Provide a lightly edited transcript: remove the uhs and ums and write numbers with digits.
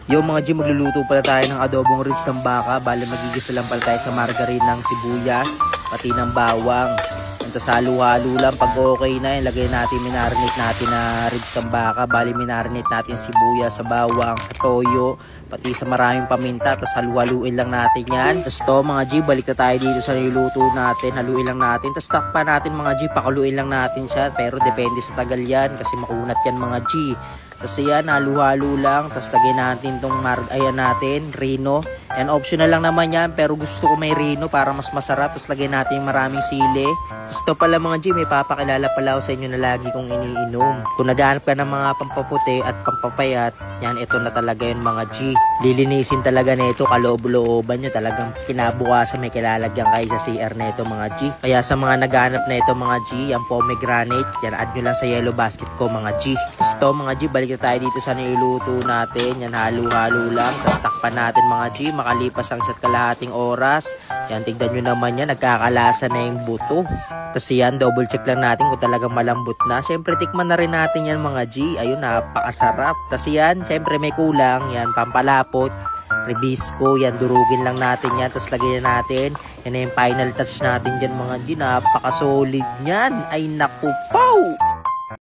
Yung mga G, magluluto pala tayo ng adobong ribs ng baka. Bale, magigisa lang pala tayo sa margarine ng sibuyas, pati ng bawang. Tapos halo-halo lang. Pag okay na, ilagay natin, minarinate natin na ribs ng baka. Bale, minarinate natin sibuyas, sa bawang, sa toyo, pati sa maraming paminta. Tapos halu-haluin lang natin yan. Tapos to mga G, balik na tayo dito sa niluto natin. Haluin lang natin. Tapos takpan natin mga G, pakuluin lang natin siya. Pero depende sa tagal yan kasi makunat yan mga G. Tapos yan, halu-halo lang. Tapos lagay natin itong ayan natin, rino. Yan, optional lang naman yan. Pero gusto ko may rino para mas masarap. Tapos lagay natin maraming sili. Tapos ito pala mga G, may papakilala pala ako sa inyo na lagi kong iniinom. Kung naghahanap ka ng mga pampaputi at pampapayat, yan, ito na talaga yun mga G. Lilinisin talaga na ito, kaloob-looban nyo. Talagang kinabukasan may kilalagyan kayo sa CR na ito mga G. Kaya sa mga naghahanap na ito mga G, yung pomegranate, yan, add nyo lang sa yellow basket ko mga G. Tapos ito mga G, balik na tayo dito sa niluto natin. Yan, halo-halo lang. Tapos takpan natin mga G, makalipas ang isa't kalahating oras. Yan, tignan nyo naman yan, nagkakalasa na yung buto. Tapos yan, double check lang natin kung talagang malambot na. Siyempre, tikman na rin natin yan mga G. Ayun, napakasarap. Tapos yan, siyempre may kulang. Yan, pampalapot, ribisco. Yan, durugin lang natin yan. Tapos lagyan natin. Yan na yung final touch natin dyan mga G. Napakasolid yan. Ay naku, pow!